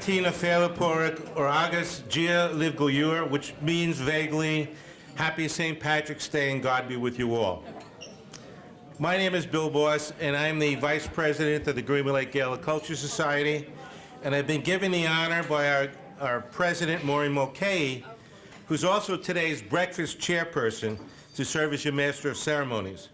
Tina Felaporik or August Gia Livgulur, which means vaguely, Happy St. Patrick's Day and God be with you all. My name is Bill Boss, and I'm the Vice President of the Green Lake Gaelic Culture Society, and I've been given the honor by our President, Maureen Mulcahy, who's also today's breakfast chairperson, to serve as your Master of Ceremonies.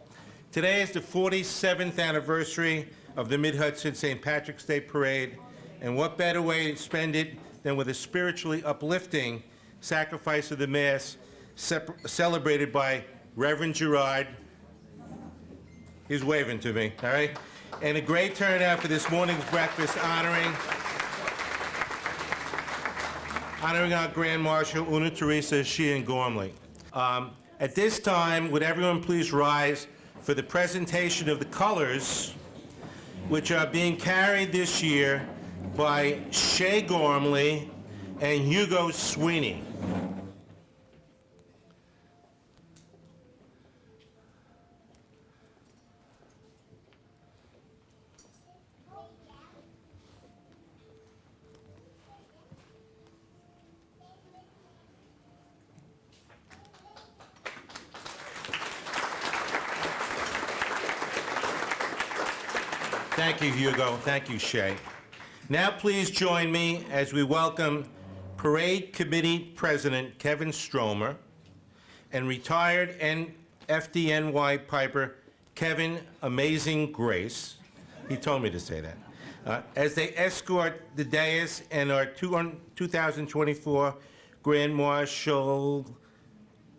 Today is the 47th anniversary of the Mid-Hudson St. Patrick's Day Parade, and what better way to spend it than with a spiritually uplifting sacrifice of the Mass celebrated by Reverend Gerard. He's waving to me, all right? And a great turnout for this morning's breakfast honoring our Grand Marshal, Una Teresa Sheehan Gormley. At this time, would everyone please rise for the presentation of the colors, which are being carried this year by Shay Gormley and Hugo Sweeney. Thank you, Hugo. Thank you, Shay. Now please join me as we welcome Parade Committee President Kevin Stromer and retired FDNY Piper Kevin Amazing Grace, he told me to say that, as they escort the dais and our 2024 Grand Marshal,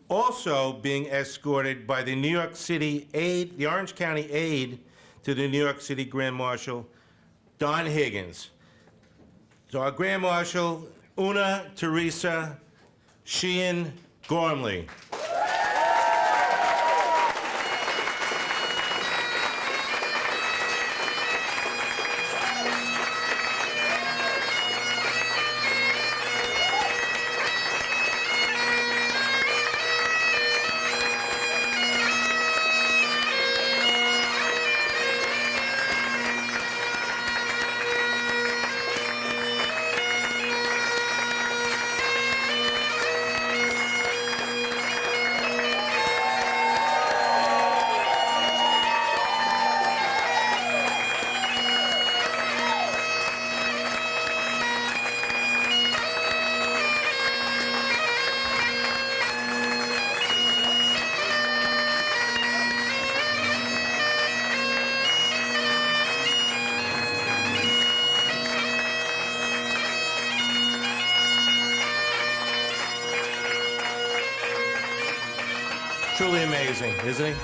also being escorted by the New York City aide, the Orange County aide to the New York City Grand Marshal, Don Higgins. So our Grand Marshal, Una Teresa Sheehan Gormley. Truly amazing, isn't he?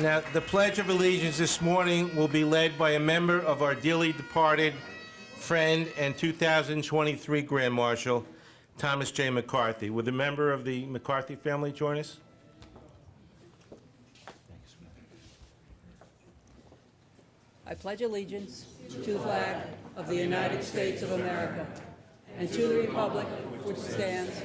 Now, the Pledge of Allegiance this morning will be led by a member of our dearly departed friend and 2023 Grand Marshal, Thomas J. McCarthy. Would a member of the McCarthy family join us? I pledge allegiance to the flag of the United States of America and to the republic which stands,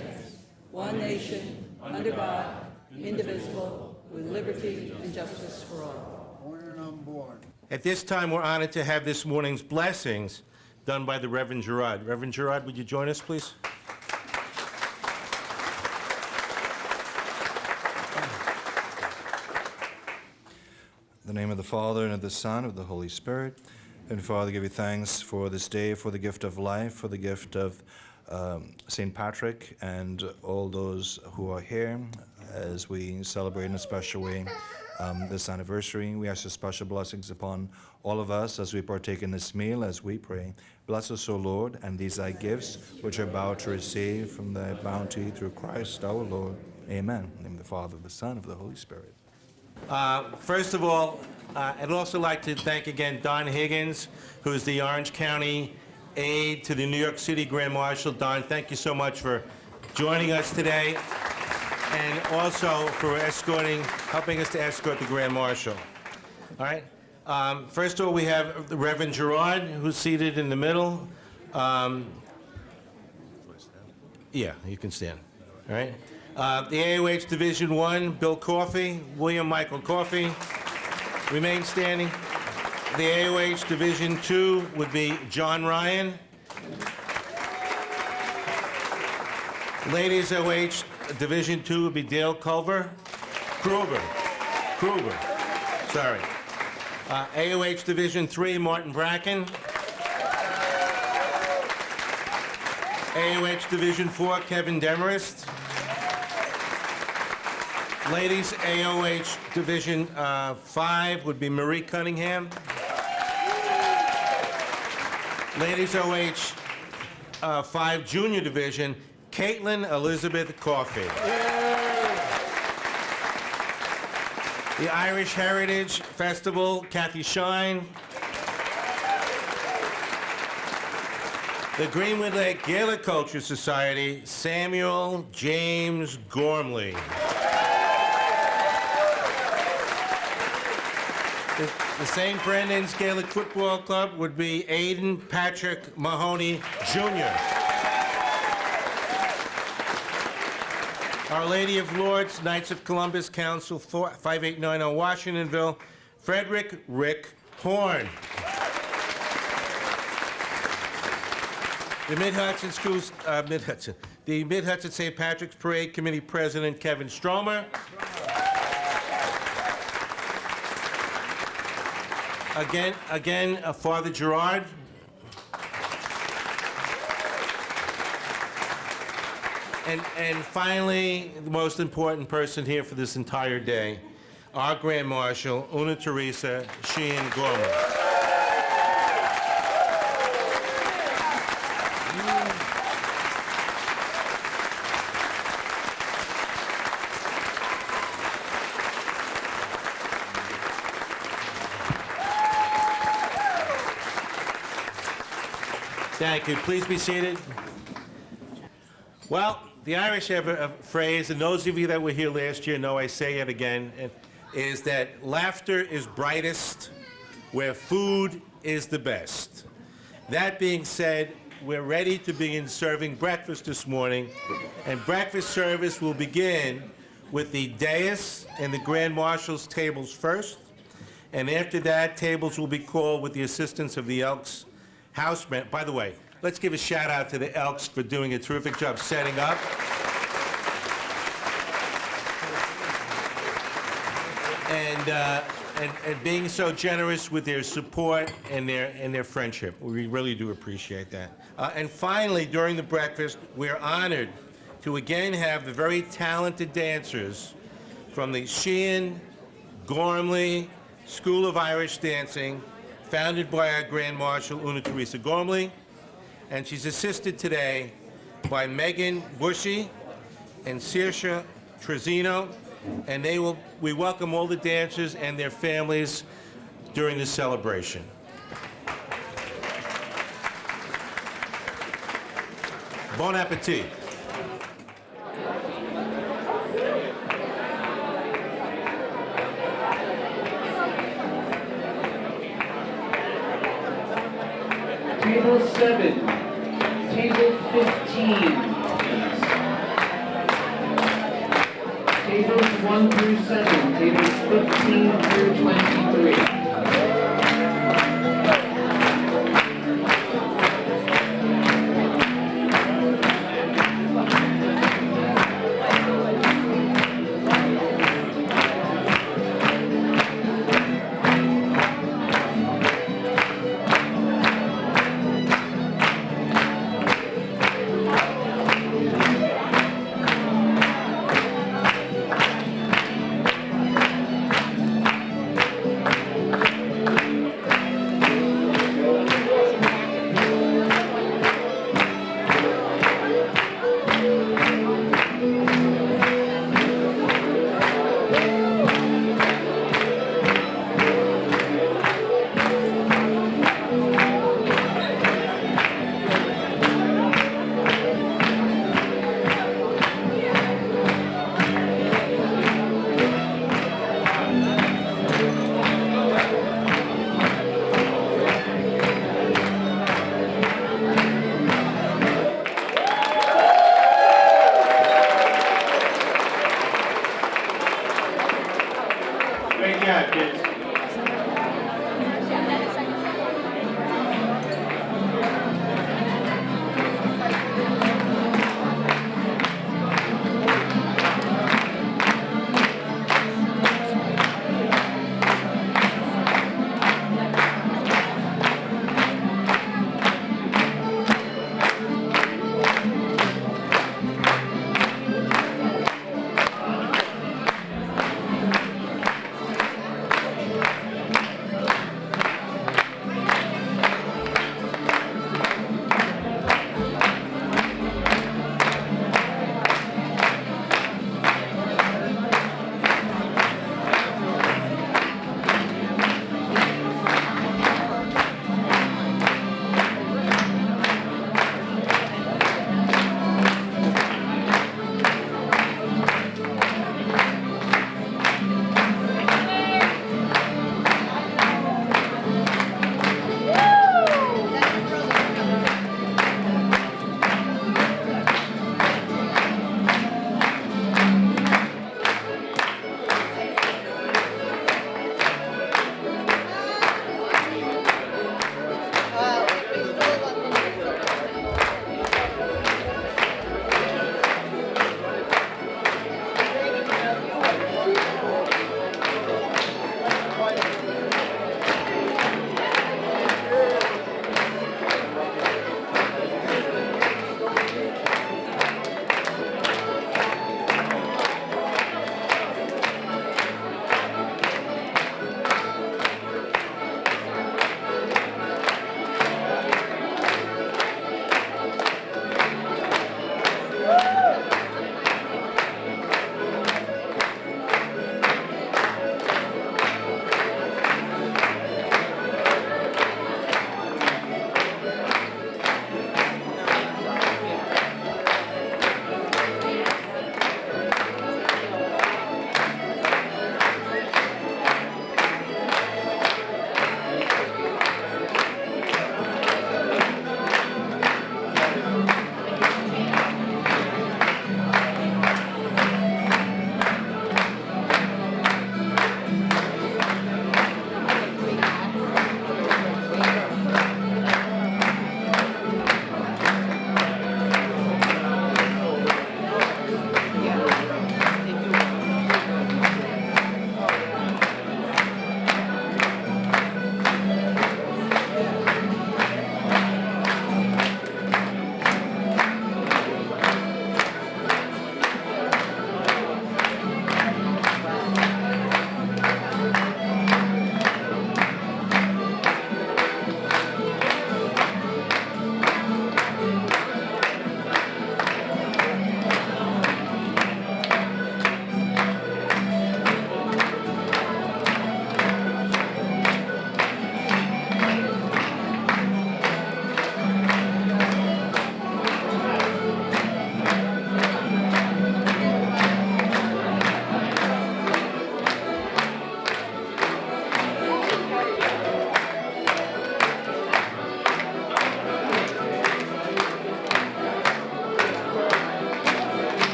one nation, under God, indivisible, with liberty and justice for all. Born and unborn. At this time, we're honored to have this morning's blessings done by the Reverend Gerard. Reverend Gerard, would you join us, please? In the name of the Father, and of the Son, and of the Holy Spirit. And Father, give you thanks for this day, for the gift of life, for the gift of St. Patrick, and all those who are here as we celebrate in a special way this anniversary. We ask your special blessings upon all of us as we partake in this meal, as we pray. Bless us, O Lord, and these thy gifts, which are about to receive from thy bounty through Christ our Lord. Amen. In the name of the Father, of the Son, and of the Holy Spirit. First of all, I'd also like to thank again Don Higgins, who is the Orange County aide to the New York City Grand Marshal. Don, thank you so much for joining us today, and also for helping us to escort the Grand Marshal. All right. First of all, we have the Reverend Gerard, who's seated in the middle. Yeah, you can stand. All right. The AOH Division 1, Bill Coffey, William Michael Coffey, remain standing. The AOH Division 2 would be John Ryan. Ladies OH Division 2 would be Dale Kruger. Sorry. AOH Division 3, Martin Bracken. AOH Division 4, Kevin Demarest. Ladies, AOH Division 5 would be Marie Cunningham. Ladies, OH 5 Junior Division, Caitlin Elizabeth Coffey. The Irish Heritage Festival, Kathy Shine. The Greenwood Lake Gaelic Culture Society, Samuel James Gormley. The St. Brendan's Gaelic Football Club would be Aidan Patrick Mahoney, Jr. Our Lady of Lourdes, Knights of Columbus Council, 5890 Washingtonville, Frederick Rick Horn. The Mid-Hudson Schools, the Mid-Hudson St. Patrick's Parade Committee President, Kevin Stromer. Again, Father Gerard. And finally, the most important person here for this entire day, our Grand Marshal, Una Teresa Sheehan Gorman. Thank you. Please be seated. Well, the Irish have a phrase, and those of you that were here last year know I say it again, is that laughter is brightest where food is the best. That being said, we're ready to begin serving breakfast this morning, and breakfast service will begin with the dais and the Grand Marshal's tables first, and after that, tables will be called with the assistance of the Elks House band. By the way, let's give a shout out to the Elks for doing a terrific job setting up. And being so generous with their support and their friendship. We really do appreciate that. And finally, during the breakfast, we're honored to again have the very talented dancers from the Sheehan Gormley School of Irish Dancing, founded by our Grand Marshal, Una Teresa Gormley, and she's assisted today by Megan Bushy and Saoirse Trezino, and we welcome all the dancers and their families during this celebration. Bon appetit. Table 7, Table 15, please. Table 1 through 7, tables 15 through 23. Great job, kids.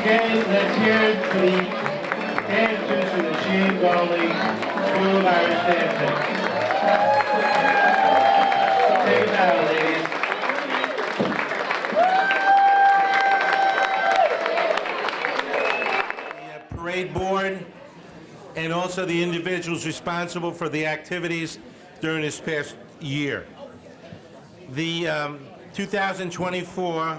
again, let's hear it for the dancers from the Shane Gormley School of Irish Dancing. Take it down, ladies. The parade board and also the individuals responsible for the activities during this past year. The 2024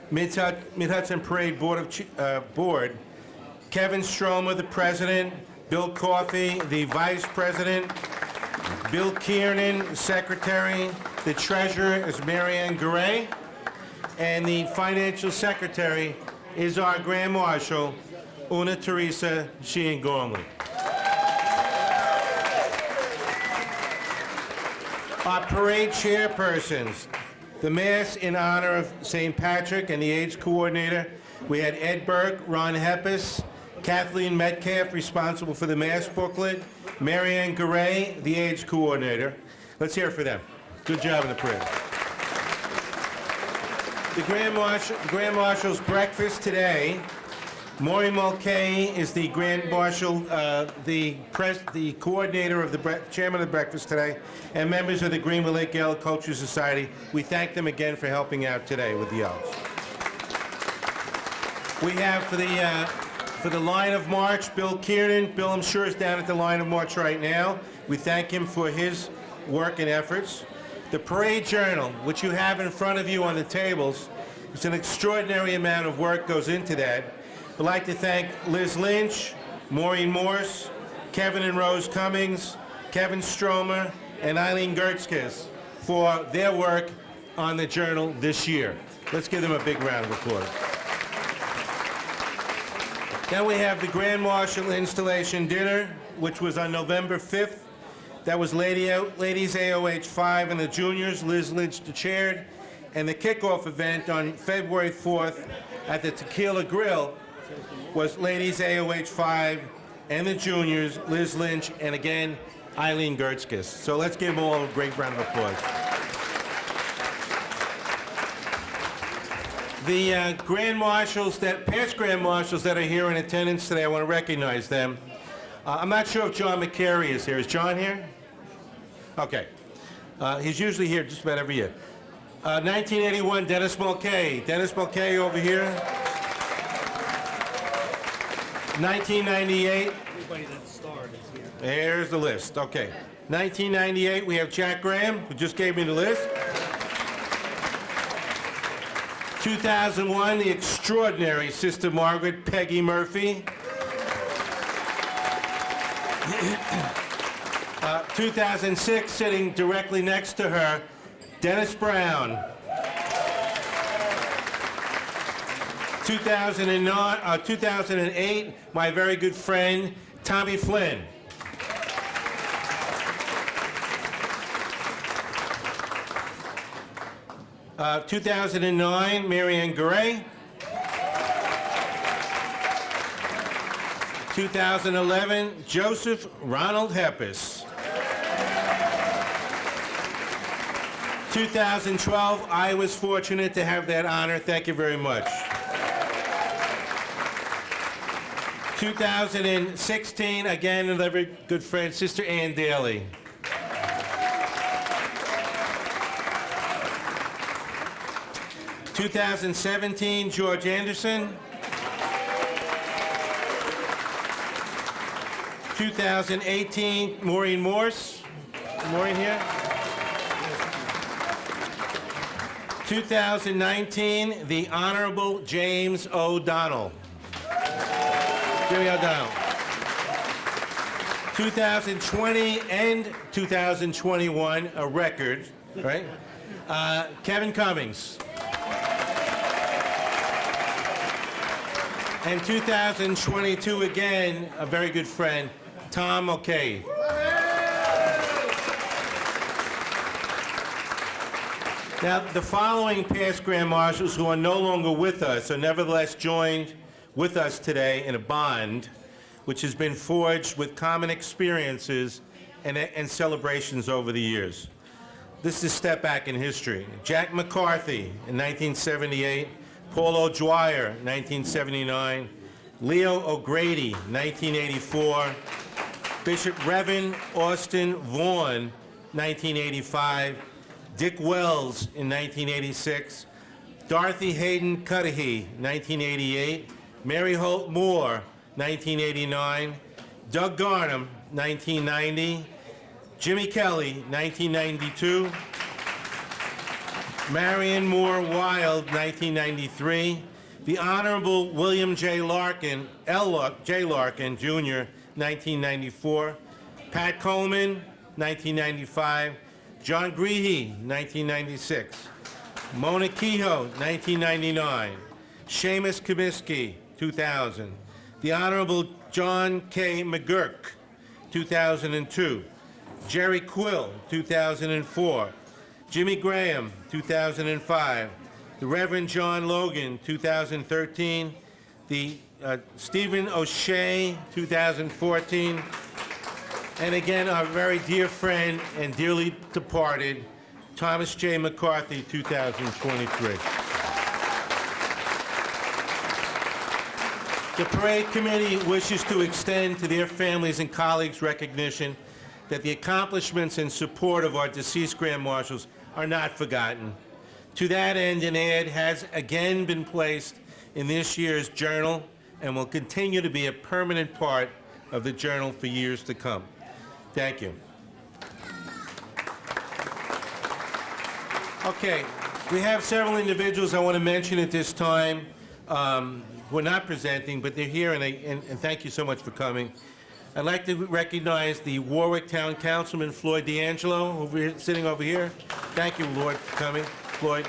Mid-Hudson Parade Board, Kevin Stromer, the president, Bill Coffey, the vice president, Bill Kiernan, secretary, the treasurer is Marianne Garay, and the financial secretary is our Grand Marshal, Una Teresa Sheehan Gormley. Our parade chairpersons, the Mass in honor of St. Patrick and the AIDS coordinator, we had Ed Burke, Ron Heppes, Kathleen Metcalf, responsible for the Mass booklet, Marianne Garay, the AIDS coordinator. Let's hear it for them. Good job in the parade. The Grand Marshal's breakfast today. Maureen Mulcahy is the Grand Marshal, the coordinator of the chairman of the breakfast today, and members of the Greenwood Lake Gaelic Culture Society. We thank them again for helping out today with the elves. We have for the line of march, Bill Kiernan. Bill, I'm sure, is down at the line of march right now. We thank him for his work and efforts. The parade journal, which you have in front of you on the tables, it's an extraordinary amount of work goes into that. I'd like to thank Liz Lynch, Maureen Morse, Kevin and Rose Cummings, Kevin Stromer, and Eileen Gertzkis for their work on the journal this year. Let's give them a big round of applause. Then we have the Grand Marshal Installation Dinner, which was on November 5th. That was Ladies AOH 5 and the juniors, Liz Lynch chaired. And the kickoff event on February 4th at the Tequila Grill was Ladies AOH 5 and the juniors, Liz Lynch, and again, Eileen Gertzkis. So let's give them all a great round of applause. The past Grand Marshals that are here in attendance today, I want to recognize them. I'm not sure if John McCary is here. Is John here? Okay. He's usually here just about every year. 1981, Dennis Mulcahy. Dennis Mulcahy over here. 1998. Everybody that starred is here. There's the list. Okay. 1998, we have Jack Graham, who just gave me the list. 2001, the extraordinary Sister Margaret Peggy Murphy. 2006, sitting directly next to her, Dennis Brown. 2008, my very good friend, Tommy Flynn. 2009, Marianne Garay. 2011, Joseph Ronald Heppes. 2012, I was fortunate to have that honor. Thank you very much. 2016, again, another good friend, Sister Ann Daly. 2017, George Anderson. 2018, Maureen Morse. Maureen here. 2019, the Honorable James O'Donnell. Jimmy O'Donnell. 2020 and 2021, a record, right? Kevin Cummings. And 2022, again, a very good friend, Tom Mulcahy. Now, the following past Grand Marshals who are no longer with us are nevertheless joined with us today in a bond which has been forged with common experiences and celebrations over the years. This is a step back in history. Jack McCarthy in 1978, Paul O'Dwyer, 1979. Leo O'Grady, 1984. Bishop Reverend Austin Vaughn, 1985. Dick Wells in 1986. Dorothy Hayden Cudahy, 1988. Mary Holt Moore, 1989. Doug Garnham, 1990. Jimmy Kelly, 1992. Marion Moore Wild, 1993. The Honorable William J. Larkin, J. Larkin, Jr., 1994. Pat Coleman, 1995. John Greehey, 1996. Mona Kehoe, 1999. Seamus Comiskey, 2000. The Honorable John K. McGurk, 2002. Jerry Quill, 2004. Jimmy Graham, 2005. The Reverend John Logan, 2013. The Stephen O'Shea, 2014. And again, our very dear friend and dearly departed, Thomas J. McCarthy, 2023. The parade committee wishes to extend to their families and colleagues recognition that the accomplishments and support of our deceased Grand Marshals are not forgotten. To that end, an ad has again been placed in this year's journal and will continue to be a permanent part of the journal for years to come. Thank you. Okay, we have several individuals I want to mention at this time. We're not presenting, but they're here, and thank you so much for coming. I'd like to recognize the Warwick Town Councilman Floyd D'Angelo, sitting over here. Thank you, Lord, for coming, Floyd.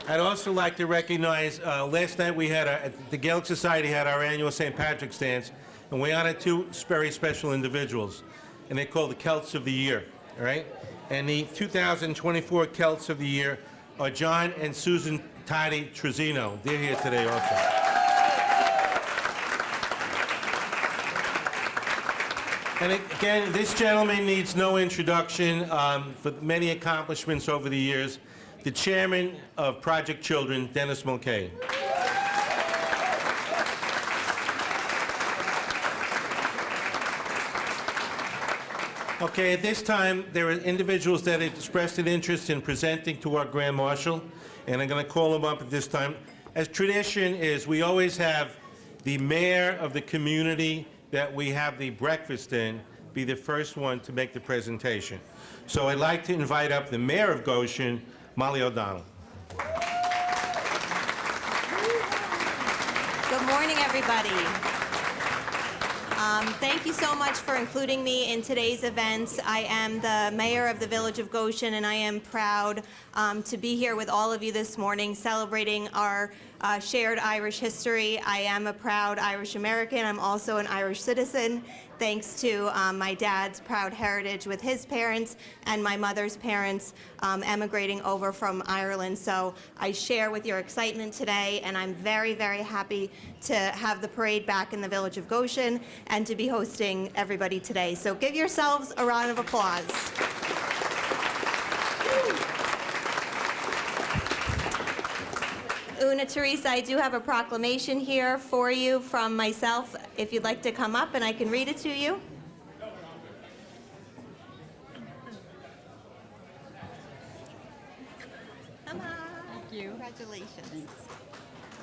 I'd also like to recognize, last night we had, the Gaelic Society had our annual St. Patrick's dance, and we honored two very special individuals, and they're called the Celts of the Year, all right? And the 2024 Celts of the Year are John and Susan Toddy Trezino. They're here today also. And again, this gentleman needs no introduction for many accomplishments over the years. The chairman of Project Children, Dennis Mulcahy. Okay, at this time, there are individuals that have expressed an interest in presenting to our Grand Marshal, and I'm going to call them up at this time. As tradition is, we always have the mayor of the community that we have the breakfast in be the first one to make the presentation. So I'd like to invite up the mayor of Goshen, Molly O'Donnell. Good morning, everybody. Thank you so much for including me in today's events. I am the mayor of the Village of Goshen, and I am proud to be here with all of you this morning celebrating our shared Irish history. I am a proud Irish American. I'm also an Irish citizen, thanks to my dad's proud heritage with his parents and my mother's parents emigrating over from Ireland. So I share with your excitement today, and I'm very, very happy to have the parade back in the Village of Goshen and to be hosting everybody today. So give yourselves a round of applause. Una Teresa, I do have a proclamation here for you from myself, if you'd like to come up and I can read it to you. Come on. Thank you. Congratulations.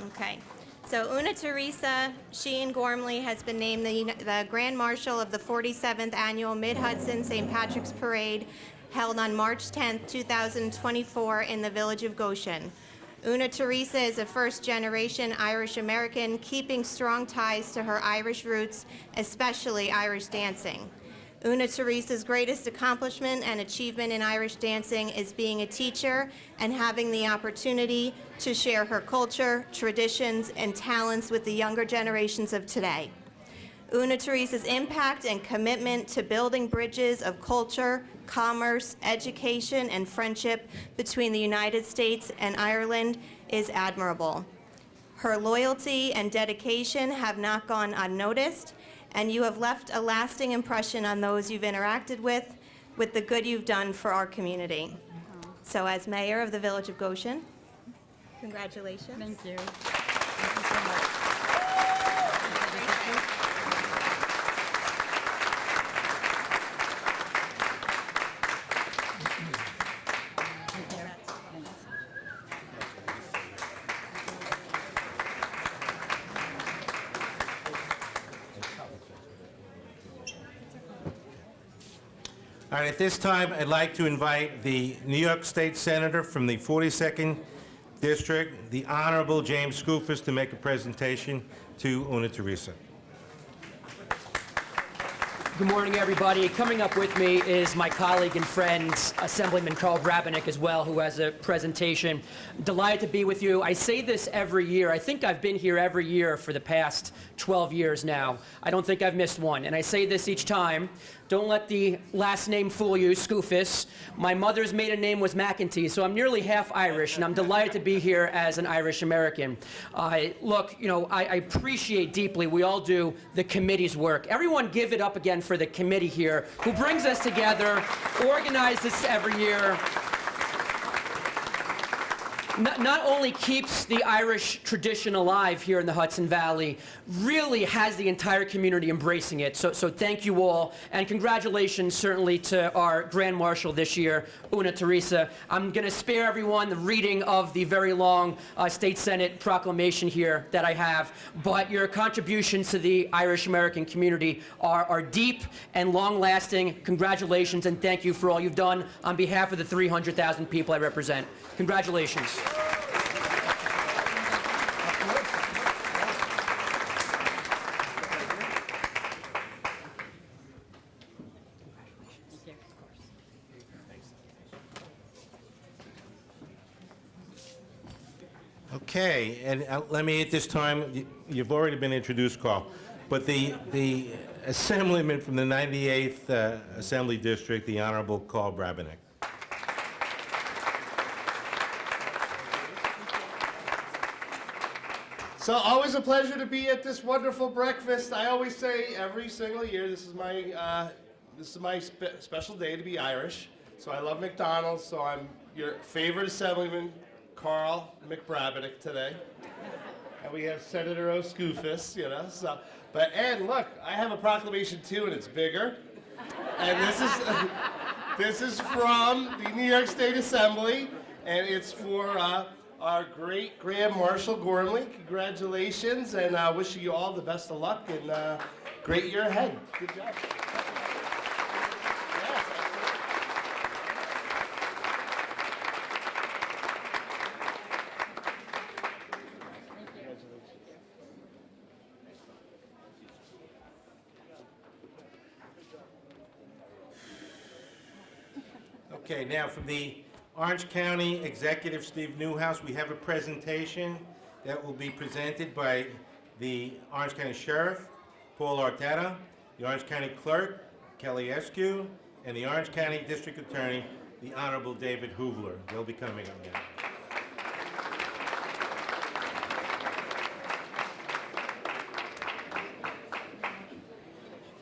Okay. So Una Teresa Sheen Gormley has been named the Grand Marshal of the 47th Annual Mid-Hudson St. Patrick's Parade held on March 10th, 2024 in the Village of Goshen. Una Teresa is a first-generation Irish American keeping strong ties to her Irish roots, especially Irish dancing. Una Teresa's greatest accomplishment and achievement in Irish dancing is being a teacher and having the opportunity to share her culture, traditions, and talents with the younger generations of today. Una Teresa's impact and commitment to building bridges of culture, commerce, education, and friendship between the United States and Ireland is admirable. Her loyalty and dedication have not gone unnoticed, and you have left a lasting impression on those you've interacted with the good you've done for our community. So as mayor of the Village of Goshen, Congratulations. Thank you. Thank you so much. Thank you. Thanks. All right, at this time, I'd like to invite the New York State Senator from the 42nd District, the Honorable James Skoufis, to make a presentation to Una Teresa. Good morning, everybody. Coming up with me is my colleague and friend, Assemblyman Carl Brabenec, as well, who has a presentation. Delighted to be with you. I say this every year. I think I've been here every year for the past 12 years now. I don't think I've missed one. And I say this each time. Don't let the last name fool you, Skoufis. My mother's maiden name was McEntee, so I'm nearly half Irish, and I'm delighted to be here as an Irish American. Look, you know, I appreciate deeply, we all do, the committee's work. Everyone give it up again for the committee here, who brings us together, organizes this every year. Not only keeps the Irish tradition alive here in the Hudson Valley, really has the entire community embracing it. So thank you all, and congratulations certainly to our Grand Marshal this year, Una Teresa. I'm going to spare everyone the reading of the very long State Senate proclamation here that I have, but your contributions to the Irish American community are deep and long-lasting. Congratulations, and thank you for all you've done on behalf of the 300,000 people I represent. Congratulations. Okay, and let me at this time, you've already been introduced, Carl, but the Assemblyman from the 98th Assembly District, the Honorable Carl Brabenec. So always a pleasure to be at this wonderful breakfast. I always say every single year this is my special day to be Irish. So I love McDonald's. So I'm your favorite Assemblyman, Carl McBrabenec today, and we have Senator Skoufis, you know. So, and look, I have a proclamation too, and it's bigger. And this is from the New York State Assembly, and it's for our great Grand Marshal Gormley. Congratulations, and wishing you all the best of luck and great year ahead. Good job. Okay, now from the Orange County Executive Steve Newhouse, we have a presentation that will be presented by the Orange County Sheriff, Paul Arteta, the Orange County Clerk, Kelly Eskew, and the Orange County District Attorney, the Honorable David Hoovler. They'll be coming up now.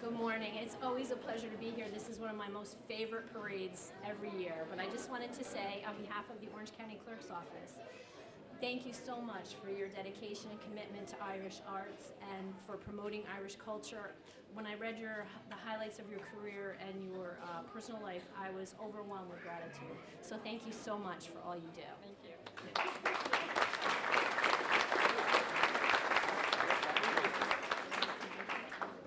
Good morning. It's always a pleasure to be here. This is one of my most favorite parades every year. But I just wanted to say, on behalf of the Orange County Clerk's Office, thank you so much for your dedication and commitment to Irish arts and for promoting Irish culture. When I read the highlights of your career and your personal life, I was overwhelmed with gratitude. So thank you so much for all you do. Thank you.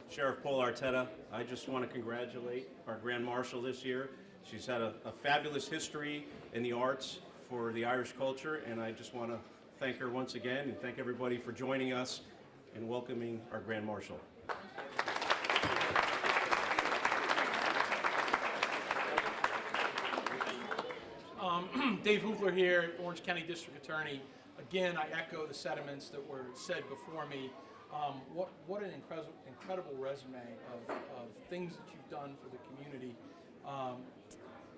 Sheriff Paul Arteta, I just want to congratulate our Grand Marshal this year. She's had a fabulous history in the arts for the Irish culture, and I just want to thank her once again and thank everybody for joining us and welcoming our Grand Marshal. Dave Hoovler here, Orange County District Attorney. Again, I echo the sentiments that were said before me. What an incredible resume of things that you've done for the community.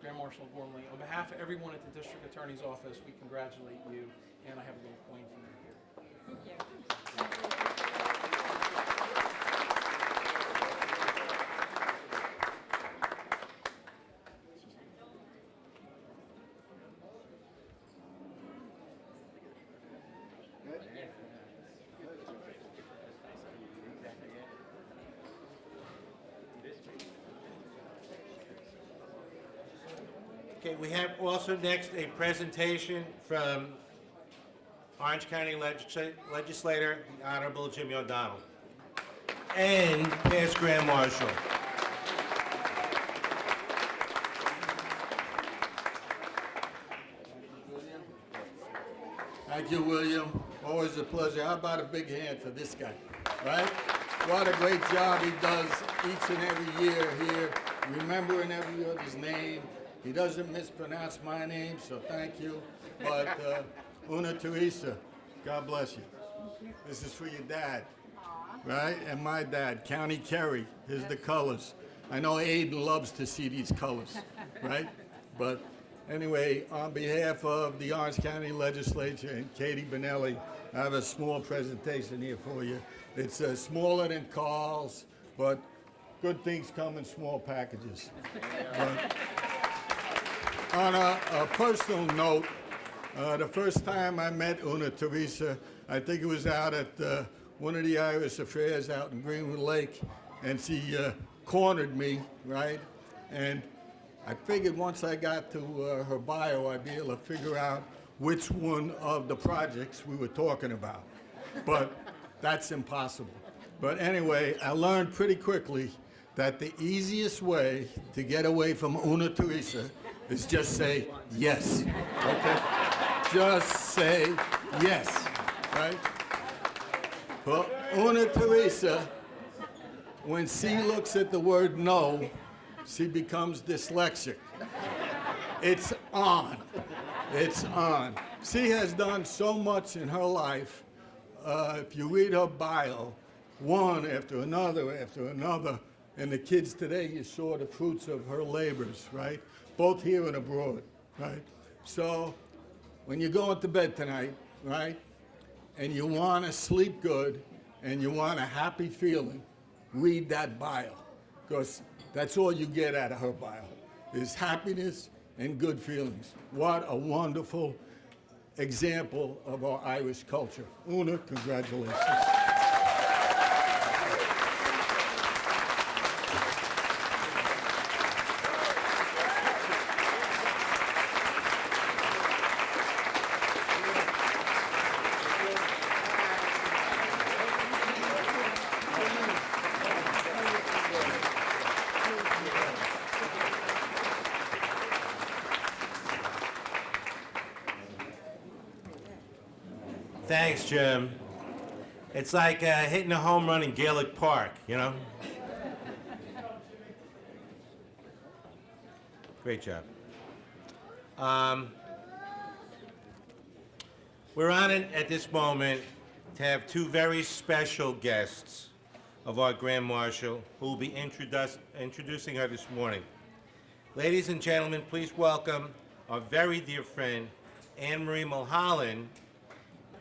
Grand Marshal Gormley, on behalf of everyone at the District Attorney's Office, we congratulate you, and I have a little coin for you here. Thank you. Okay, we have also next a presentation from Orange County Legislator, the Honorable Jimmy O'Donnell, and past Grand Marshal. Thank you, William. Always a pleasure. How about a big hand for this guy, right? What a great job he does each and every year here, remembering everybody's name. He doesn't mispronounce my name, so thank you. But Una Teresa, God bless you. This is for your dad, right? And my dad, County Kerry. Here's the colors. I know Aiden loves to see these colors, right? But anyway, on behalf of the Orange County Legislature and Katie Benelli, I have a small presentation here for you. It's smaller than Carl's, but good things come in small packages. On a personal note, the first time I met Una Teresa, I think it was out at one of the Irish affairs out in Greenwood Lake, and she cornered me, right? And I figured once I got to her bio, I'd be able to figure out which one of the projects we were talking about. But that's impossible. But anyway, I learned pretty quickly that the easiest way to get away from Una Teresa is just say yes, okay? Just say yes, right? For Una Teresa, when she looks at the word no, she becomes dyslexic. It's on. It's on. She has done so much in her life. If you read her bio, one after another, and the kids today, you saw the fruits of her labors, right? Both here and abroad, right? So when you're going to bed tonight, right, and you want to sleep good and you want a happy feeling, read that bio, because that's all you get out of her bio, is happiness and good feelings. What a wonderful example of our Irish culture. Una, congratulations. Thanks, Jim. It's like hitting a home run in Gaelic Park, you know? Great job. We're honored at this moment to have two very special guests of our Grand Marshal who will be introducing her this morning. Ladies and gentlemen, please welcome our very dear friend, Anne Marie Mulholland,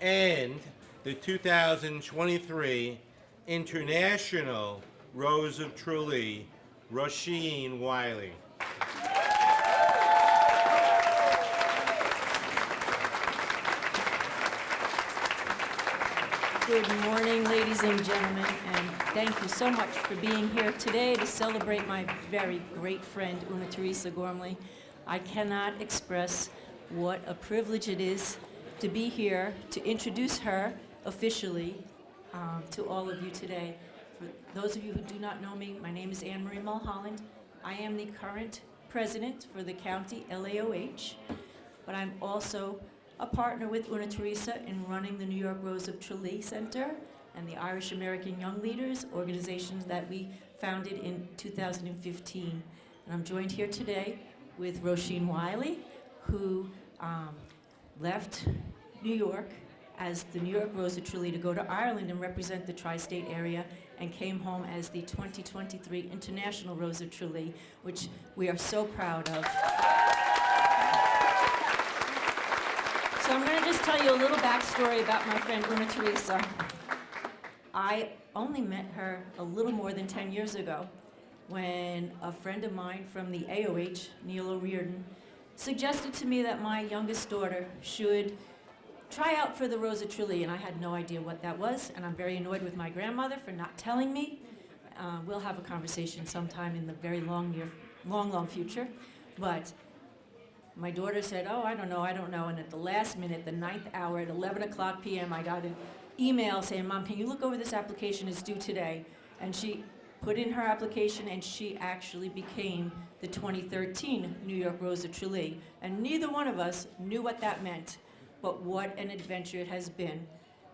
and the 2023 International Rose of Tralee, Roisin Wiley. Good morning, ladies and gentlemen, and thank you so much for being here today to celebrate my very great friend, Una Teresa Gormley. I cannot express what a privilege it is to be here to introduce her officially to all of you today. For those of you who do not know me, my name is Anne Marie Mulholland. I am the current president for the county LAOH, but I'm also a partner with Una Teresa in running the New York Rose of Tralee Center and the Irish American Young Leaders, organizations that we founded in 2015. And I'm joined here today with Roisin Wiley, who left New York as the New York Rose of Tralee to go to Ireland and represent the tri-state area, and came home as the 2023 International Rose of Tralee, which we are so proud of. So I'm going to just tell you a little backstory about my friend Una Teresa. I only met her a little more than 10 years ago when a friend of mine from the AOH, Neil O'Riordan, suggested to me that my youngest daughter should try out for the Rose of Tralee, and I had no idea what that was, and I'm very annoyed with my grandmother for not telling me. We'll have a conversation sometime in the very long future. But My daughter said, oh, I don't know. And at the last minute, the 9th hour, at 11 o'clock p.m., I got an email saying, Mom, can you look over this application? It's due today. And she put in her application, and she actually became the 2013 New York Rose of Tralee. And neither one of us knew what that meant, but what an adventure it has been.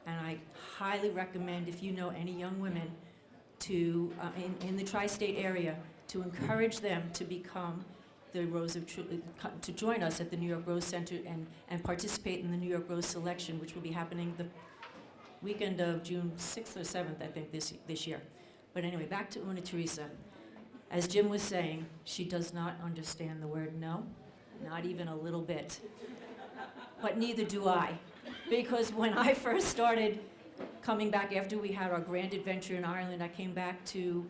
And I highly recommend, if you know any young women to in the tri-state area, to encourage them to become the Rose of Tralee, to join us at the New York Rose Center and participate in the New York Rose selection, which will be happening the weekend of June 6th or 7th, I think, this year. But anyway, back to Una Teresa. As Jim was saying, she does not understand the word no, not even a little bit. But neither do I. Because when I first started coming back after we had our grand adventure in Ireland, I came back to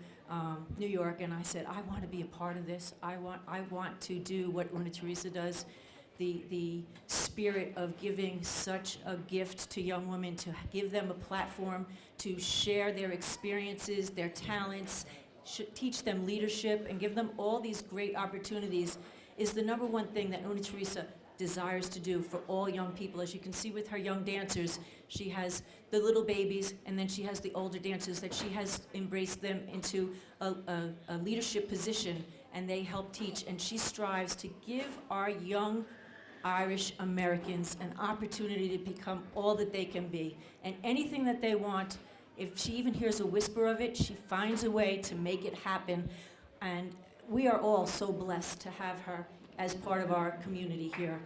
New York and I said, I want to be a part of this. I want to do what Una Teresa does. The spirit of giving such a gift to young women, to give them a platform to share their experiences, their talents, teach them leadership, and give them all these great opportunities is the number one thing that Una Teresa desires to do for all young people. As you can see with her young dancers, she has the little babies, and then she has the older dancers that she has embraced them into a leadership position, and they help teach, and she strives to give our young Irish Americans an opportunity to become all that they can be. And anything that they want, if she even hears a whisper of it, she finds a way to make it happen. And we are all so blessed to have her as part of our community here.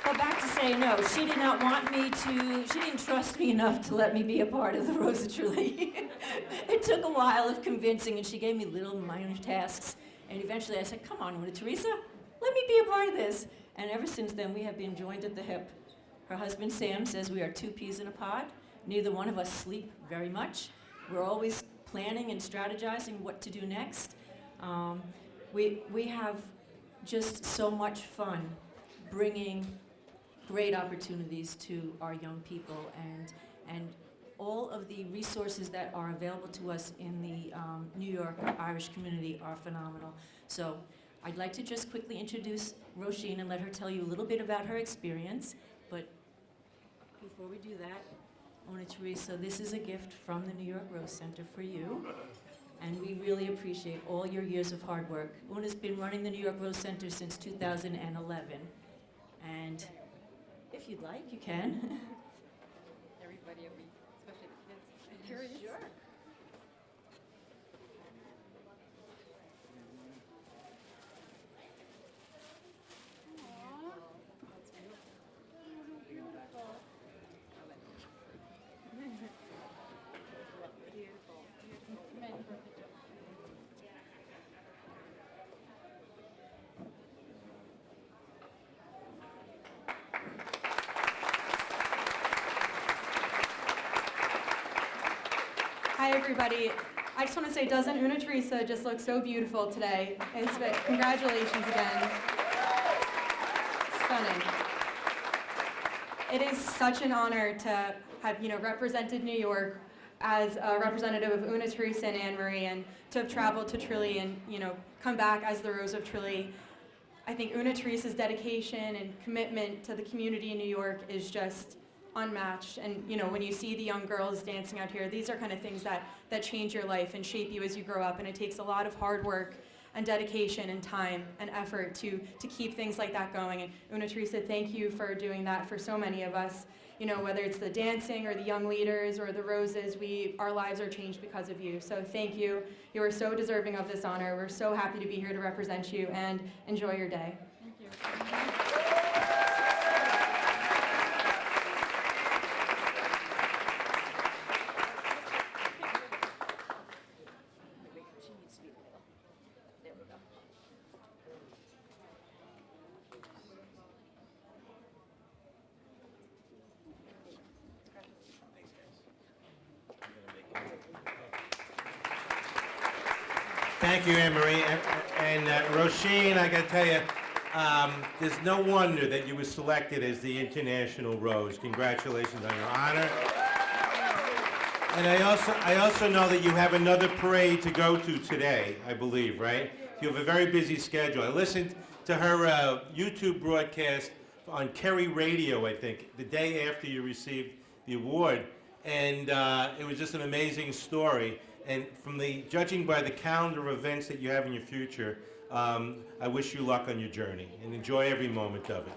But back to say no, she did not want me to, she didn't trust me enough to let me be a part of the Rose of Tralee. It took a while of convincing, and she gave me little minor tasks. And eventually I said, come on, Una Teresa, let me be a part of this. And ever since then, we have been joined at the hip. Her husband, Sam, says we are two peas in a pod. Neither one of us sleep very much. We're always planning and strategizing what to do next. We have just so much fun bringing great opportunities to our young people, and all of the resources that are available to us in the New York Irish community are phenomenal. So I'd like to just quickly introduce Roisin and let her tell you a little bit about her experience. But before we do that, Una Teresa, this is a gift from the New York Rose Center for you. And we really appreciate all your years of hard work. Una's been running the New York Rose Center since 2011. And if you'd like, you can. Everybody will be, especially the kids. I'm curious. Sure. Hi, everybody. I just want to say, doesn't Una Teresa just look so beautiful today? Congratulations again. Stunning. It is such an honor to have, represented New York as a representative of Una Teresa and Anne Marie, and to have traveled to Tralee and, come back as the Rose of Tralee. I think Una Teresa's dedication and commitment to the community in New York is just unmatched. And when you see the young girls dancing out here, these are kind of things that change your life and shape you as you grow up, and it takes a lot of hard work and dedication and time and effort to keep things like that going. And Una Teresa, thank you for doing that for so many of us. Whether it's the dancing or the young leaders or the roses, our lives are changed because of you. So thank you. You are so deserving of this honor. We're so happy to be here to represent you, and enjoy your day. Thank you. Thank you, Anne Marie. And Roisin, I got to tell you, there's no wonder that you were selected as the International Rose. Congratulations on your honor. And I also know that you have another parade to go to today, I believe, right? You have a very busy schedule. I listened to her YouTube broadcast on Kerry Radio, I think, the day after you received the award, and it was just an amazing story. And judging by the calendar of events that you have in your future, I wish you luck on your journey and enjoy every moment of it.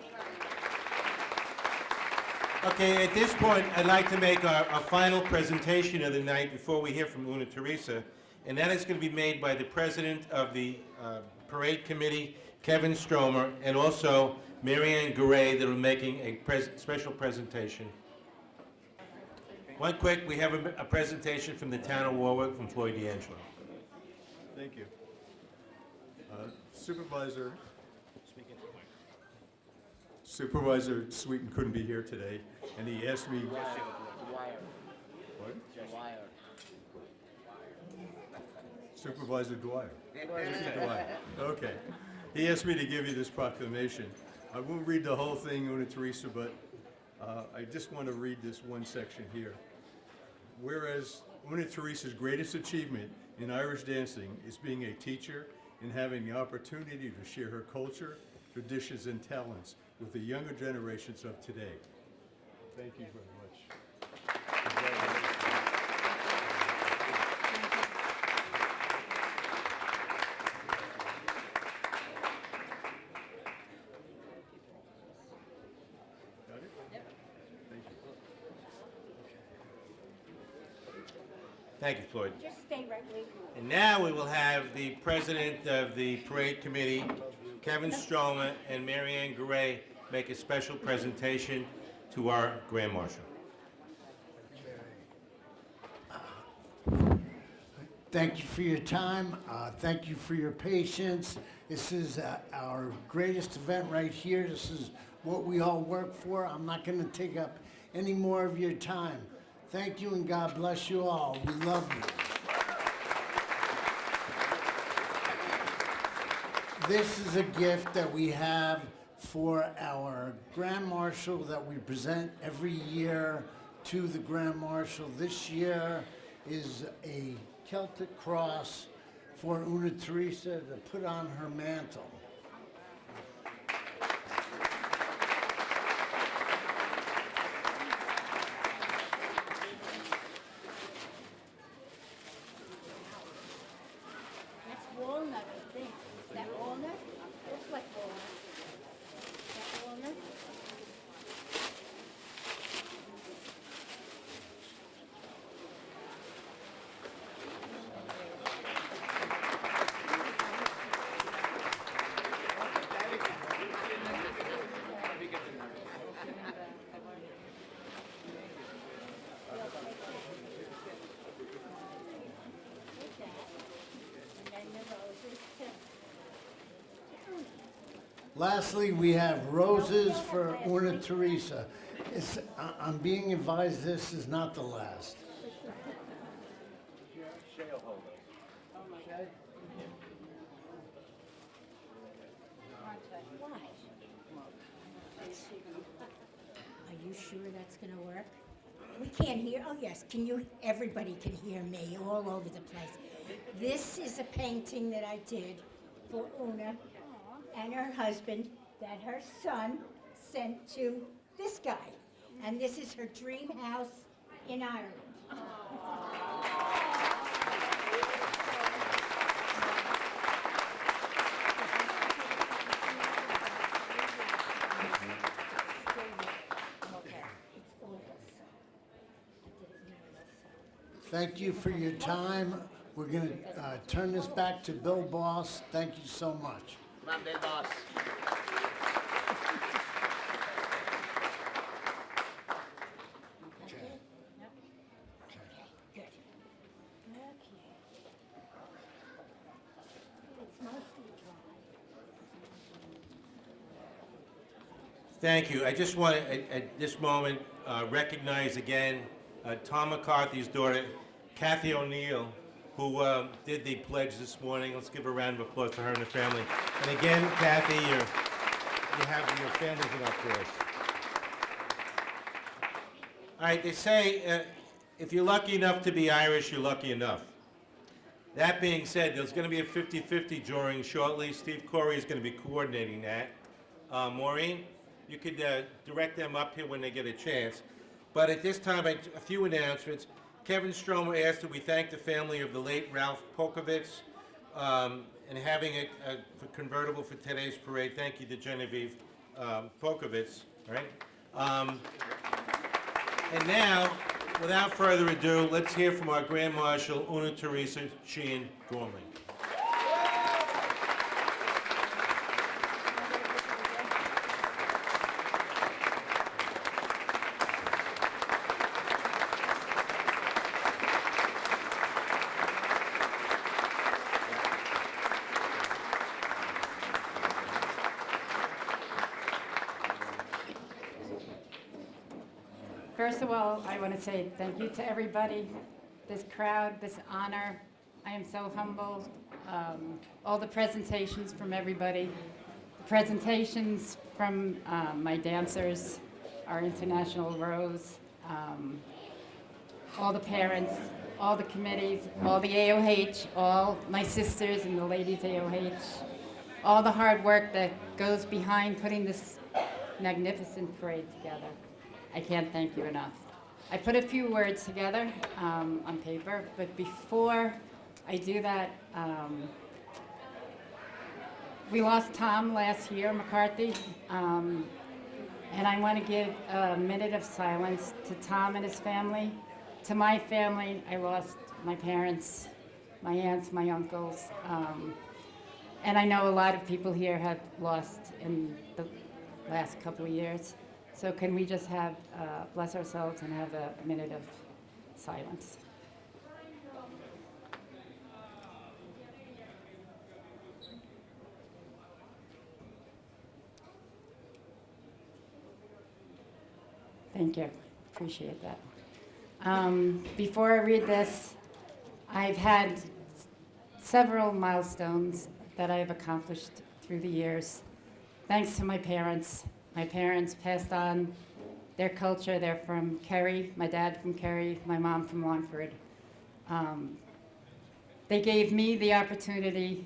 Okay, at this point, I'd like to make our final presentation of the night before we hear from Una Teresa, and that is going to be made by the president of the parade committee, Kevin Stromer, and also Marianne Garay, that are making a special presentation. One quick, we have a presentation from the town of Warwick from Floyd D'Angelo. Thank you. Supervisor Sweeten couldn't be here today, and he asked me. What? Supervisor Dwyer. Mr. Dwyer. Okay. He asked me to give you this proclamation. I won't read the whole thing, Una Teresa, but I just want to read this one section here. Whereas Una Teresa's greatest achievement in Irish dancing is being a teacher and having the opportunity to share her culture, traditions, and talents with the younger generations of today. Thank you very much. Got it? Yep. Thank you. Thank you, Floyd. Just stay right where you are. And now we will have the president of the parade committee, Kevin Stromer, and Marianne Garay make a special presentation to our Grand Marshal. Thank you for your time. Thank you for your patience. This is our greatest event right here. This is what we all work for. I'm not going to take up any more of your time. Thank you and God bless you all. We love you. This is a gift that we have for our Grand Marshal that we present every year to the Grand Marshal. This year is a Celtic cross for Una Teresa to put on her mantle. That's walnut, I think. Is that walnut? Looks like walnut. Is that walnut? Lastly, we have roses for Una Teresa. I'm being advised this is not the last. Are you sure that's going to work? We can't hear. Oh, yes. Can you? Everybody can hear me all over the place. This is a painting that I did for Una and her husband that her son sent to this guy. And this is her dream house in Ireland. Thank you for your time. We're going to turn this back to Bill Boss. Thank you so much. Come on, Bill Boss. Thank you. I just want to, at this moment, recognize again Tom McCarthy's daughter, Kathy O'Neill, who did the pledge this morning. Let's give a round of applause for her and the family. And again, Kathy, you have your family's in our prayers. All right, they say if you're lucky enough to be Irish, you're lucky enough. That being said, there's going to be a 50-50 drawing shortly. Steve Corey is going to be coordinating that. Maureen, you could direct them up here when they get a chance. But at this time, a few announcements. Kevin Stromer asked that we thank the family of the late Ralph Polkovitz and having a convertible for today's parade. Thank you to Genevieve Polkovitz. All right? And now, without further ado, let's hear from our Grand Marshal, Una Teresa Sheehan Gormley. First of all, I want to say thank you to everybody, this crowd, this honor. I am so humbled. All the presentations from everybody, the presentations from my dancers, our International Rose, all the parents, all the committees, all the AOH, all my sisters in the ladies AOH, all the hard work that goes behind putting this magnificent parade together. I can't thank you enough. I put a few words together on paper, but before I do that, we lost Tom last year, McCarthy, and I want to give a minute of silence to Tom and his family. To my family, I lost my parents, my aunts, my uncles, and I know a lot of people here have lost in the last couple of years. So can we just have, bless ourselves and have a minute of silence? Thank you, appreciate that. Before I read this, I've had several milestones that I've accomplished through the years, thanks to my parents. My parents passed on their culture. They're from Kerry, my dad from Kerry, my mom from Longford. They gave me the opportunity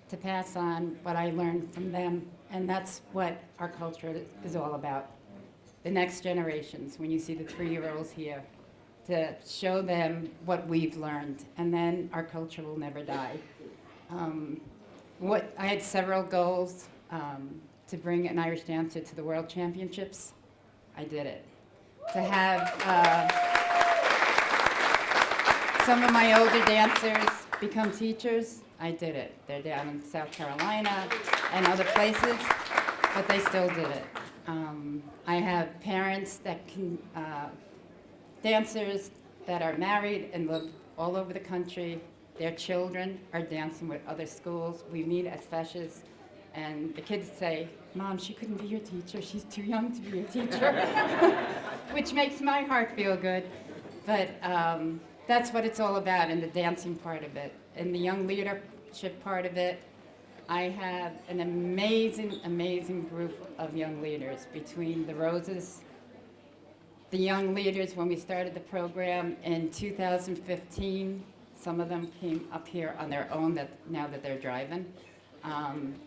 to pass on what I learned from them, and that's what our culture is all about. The next generations, when you see the 3-year-olds here, to show them what we've learned, and then our culture will never die. I had several goals. To bring an Irish dancer to the World Championships, I did it. To have some of my older dancers become teachers, I did it. They're down in South Carolina and other places, but they still did it. I have parents that can, dancers that are married and live all over the country. Their children are dancing with other schools. We meet at feshes. And the kids say, Mom, she couldn't be your teacher. She's too young to be a teacher, which makes my heart feel good. But that's what it's all about in the dancing part of it. In the young leadership part of it, I have an amazing, amazing group of young leaders between the Roses, the young leaders when we started the program in 2015. Some of them came up here on their own now that they're driving.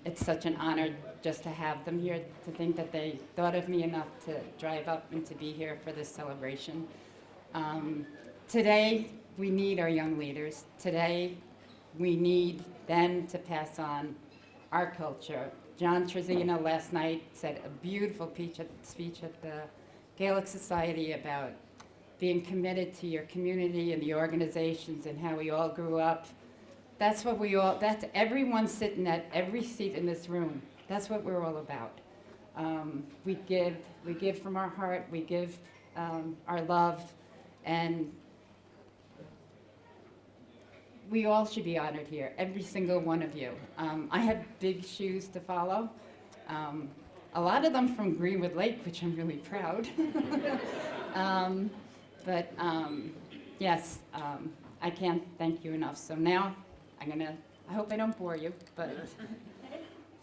It's such an honor just to have them here, to think that they thought of me enough to drive up and to be here for this celebration. Today, we need our young leaders. Today, we need them to pass on our culture. John Trezina last night said a beautiful speech at the Gaelic Society about being committed to your community and the organizations and how we all grew up. That's everyone sitting at every seat in this room. That's what we're all about. We give from our heart, we give our love, and we all should be honored here, every single one of you. I have big shoes to follow. A lot of them from Greenwood Lake, which I'm really proud. Yes, I can't thank you enough. So now, I hope I don't bore you, but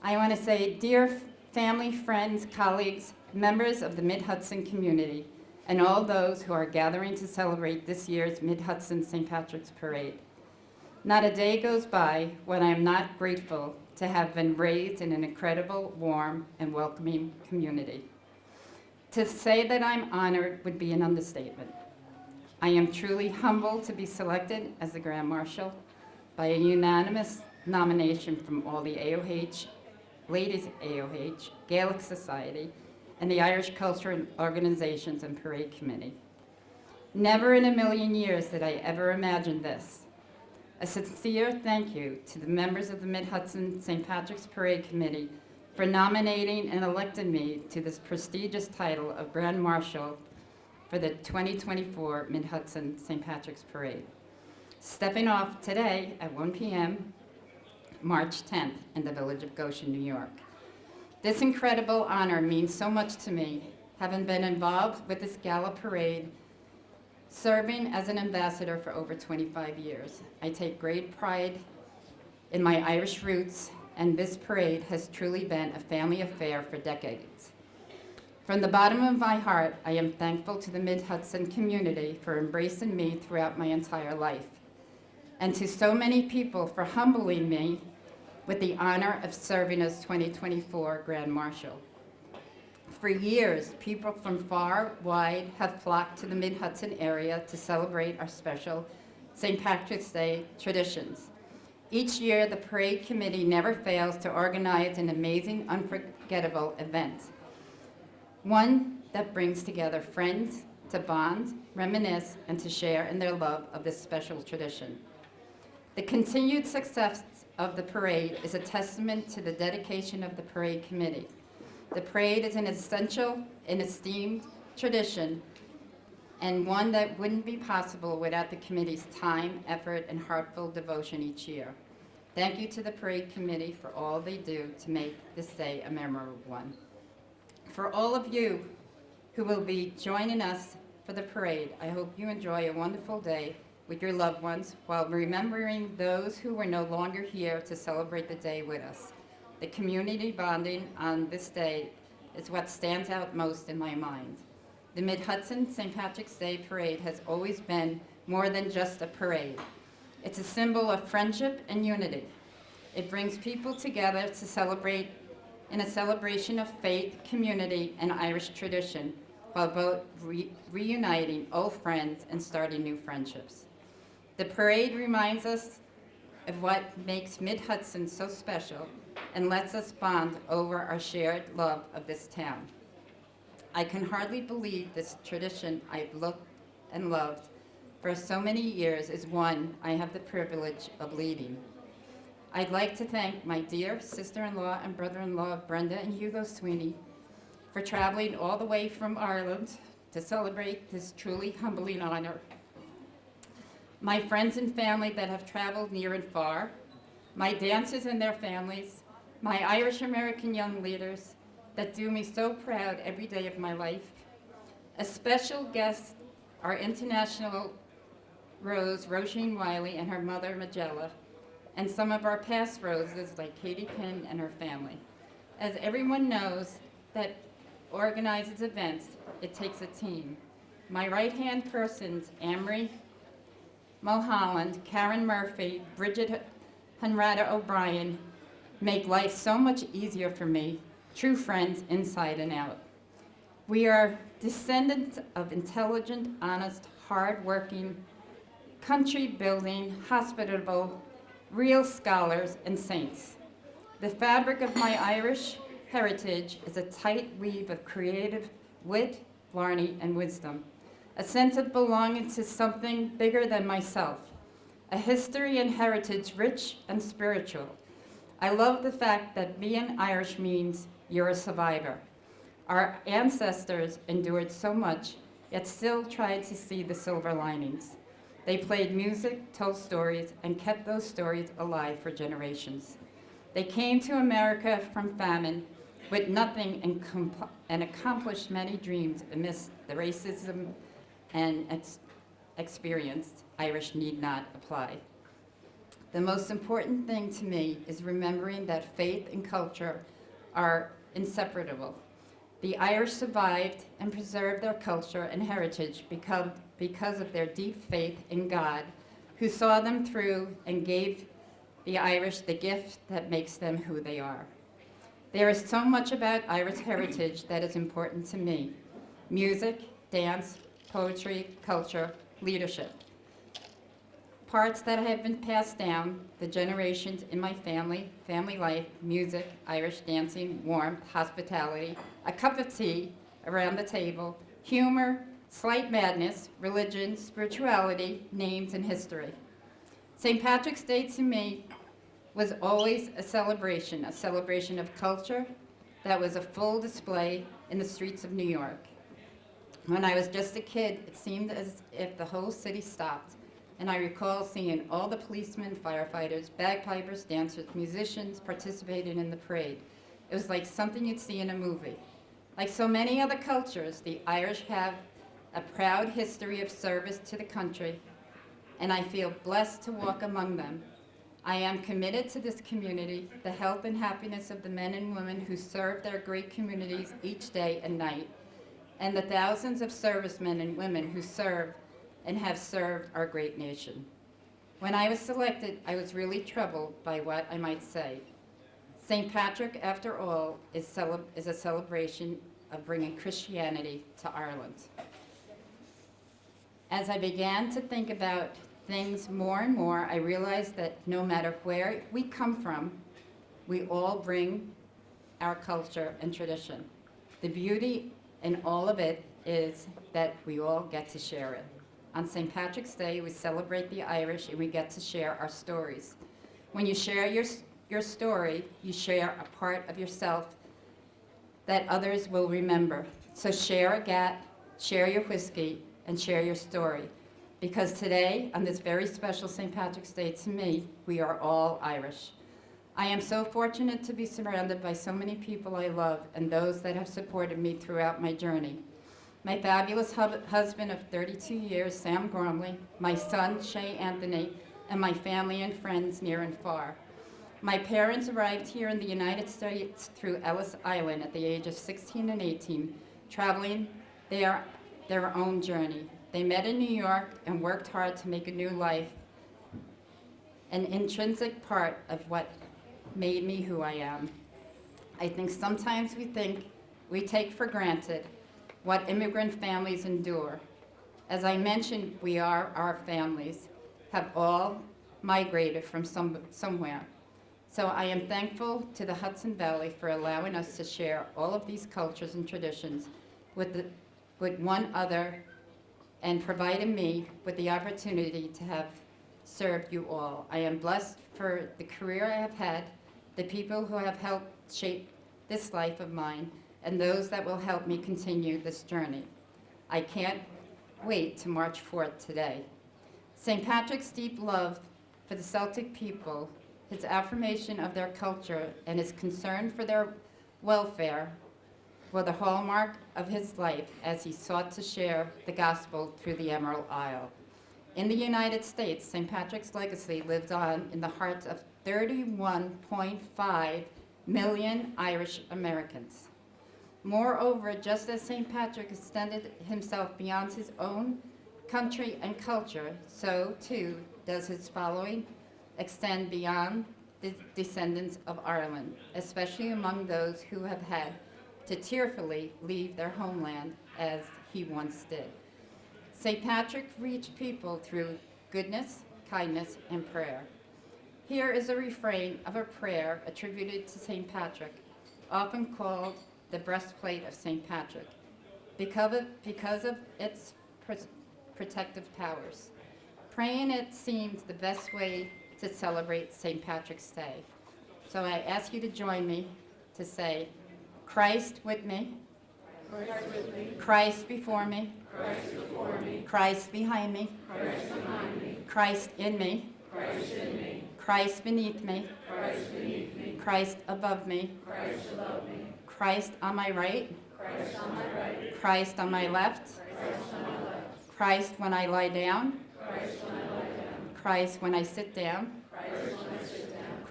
I want to say, dear family, friends, colleagues, members of the Mid-Hudson community, and all those who are gathering to celebrate this year's Mid-Hudson St. Patrick's Parade. Not a day goes by when I am not grateful to have been raised in an incredible, warm, and welcoming community. To say that I'm honored would be an understatement. I am truly humbled to be selected as the Grand Marshal by a unanimous nomination from all the AOH, Ladies AOH, Gaelic Society, and the Irish Cultural Organizations and Parade Committee. Never in a million years did I ever imagine this. A sincere thank you to the members of the Mid-Hudson St. Patrick's Parade Committee for nominating and electing me to this prestigious title of Grand Marshal for the 2024 Mid-Hudson St. Patrick's Parade. Stepping off today at 1 p.m., March 10th, in the village of Goshen, New York. This incredible honor means so much to me, having been involved with this gala parade, serving as an ambassador for over 25 years. I take great pride in my Irish roots, and this parade has truly been a family affair for decades. From the bottom of my heart, I am thankful to the Mid-Hudson community for embracing me throughout my entire life, and to so many people for humbling me with the honor of serving as 2024 Grand Marshal. For years, people from far, wide have flocked to the Mid-Hudson area to celebrate our special St. Patrick's Day traditions. Each year, the Parade Committee never fails to organize an amazing, unforgettable event. One that brings together friends to bond, reminisce, and to share in their love of this special tradition. The continued success of the parade is a testament to the dedication of the Parade Committee. The parade is an essential and esteemed tradition, and one that wouldn't be possible without the committee's time, effort, and heartfelt devotion each year. Thank you to the Parade Committee for all they do to make this day a memorable one. For all of you who will be joining us for the parade, I hope you enjoy a wonderful day with your loved ones while remembering those who were no longer here to celebrate the day with us. The community bonding on this day is what stands out most in my mind. The Mid-Hudson St. Patrick's Day Parade has always been more than just a parade. It's a symbol of friendship and unity. It brings people together to celebrate in a celebration of faith, community, and Irish tradition, while both reuniting old friends and starting new friendships. The parade reminds us of what makes Mid-Hudson so special and lets us bond over our shared love of this town. I can hardly believe this tradition I've looked and loved for so many years is one I have the privilege of leading. I'd like to thank my dear sister-in-law and brother-in-law, Brenda and Hugo Sweeney, for traveling all the way from Ireland to celebrate this truly humbling honor. My friends and family that have traveled near and far, my dancers and their families, my Irish-American young leaders that do me so proud every day of my life. A special guest, our international Rose, Roisin Wiley, and her mother, Magella, and some of our past roses like Katie Pinn and her family. As everyone knows that organizes events, it takes a team. My right-hand persons, Amory Mulholland, Karen Murphy, Bridget Henrata O'Brien, make life so much easier for me, true friends inside and out. We are descendants of intelligent, honest, hard-working, country-building, hospitable, real scholars and saints. The fabric of my Irish heritage is a tight weave of creative wit, blarney, and wisdom, a sense of belonging to something bigger than myself, a history and heritage rich and spiritual. I love the fact that being Irish means you're a survivor. Our ancestors endured so much, yet still tried to see the silver linings. They played music, told stories, and kept those stories alive for generations. They came to America from famine with nothing and accomplished many dreams amidst the racism and experienced Irish need not apply. The most important thing to me is remembering that faith and culture are inseparable. The Irish survived and preserved their culture and heritage because of their deep faith in God, who saw them through and gave the Irish the gift that makes them who they are. There is so much about Irish heritage that is important to me: music, dance, poetry, culture, leadership. Parts that have been passed down the generations in my family life: music, Irish dancing, warmth, hospitality, a cup of tea around the table, humor, slight madness, religion, spirituality, names, and history. St. Patrick's Day to me was always a celebration of culture that was a full display in the streets of New York. When I was just a kid, it seemed as if the whole city stopped, and I recall seeing all the policemen, firefighters, bagpipers, dancers, musicians participating in the parade. It was like something you'd see in a movie. Like so many other cultures, the Irish have a proud history of service to the country, and I feel blessed to walk among them. I am committed to this community, the health and happiness of the men and women who serve their great communities each day and night, and the thousands of servicemen and women who serve and have served our great nation. When I was selected, I was really troubled by what I might say. St. Patrick, after all, is a celebration of bringing Christianity to Ireland. As I began to think about things more and more, I realized that no matter where we come from, we all bring our culture and tradition. The beauty in all of it is that we all get to share it. On St. Patrick's Day, we celebrate the Irish and we get to share our stories. When you share your story, you share a part of yourself that others will remember. So share a gat, share your whiskey, and share your story. Because today, on this very special St. Patrick's Day to me, we are all Irish. I am so fortunate to be surrounded by so many people I love and those that have supported me throughout my journey. My fabulous husband of 32 years, Sam Gormley, my son, Shay Anthony, and my family and friends near and far. My parents arrived here in the United States through Ellis Island at the age of 16 and 18, traveling their own journey. They met in New York and worked hard to make a new life, an intrinsic part of what made me who I am. I think sometimes we take for granted what immigrant families endure. As I mentioned, our families have all migrated from somewhere. So I am thankful to the Hudson Valley for allowing us to share all of these cultures and traditions with one other and providing me with the opportunity to have served you all. I am blessed for the career I have had, the people who have helped shape this life of mine, and those that will help me continue this journey. I can't wait to March 4th today. St. Patrick's deep love for the Celtic people, his affirmation of their culture, and his concern for their welfare were the hallmark of his life as he sought to share the gospel through the Emerald Isle. In the United States, St. Patrick's legacy lives on in the hearts of 31.5 million Irish Americans. Moreover, just as St. Patrick extended himself beyond his own country and culture, so too does his following extend beyond the descendants of Ireland, especially among those who have had to tearfully leave their homeland as he once did. St. Patrick reached people through goodness, kindness, and prayer. Here is a refrain of a prayer attributed to St. Patrick, often called the breastplate of St. Patrick, because of its protective powers. Praying it seems the best way to celebrate St. Patrick's Day. So I ask you to join me to say, Christ with me, Christ before me, Christ behind me, Christ in me, Christ beneath me, Christ above me, Christ on my right, Christ on my left, Christ when I lie down, Christ when I sit down,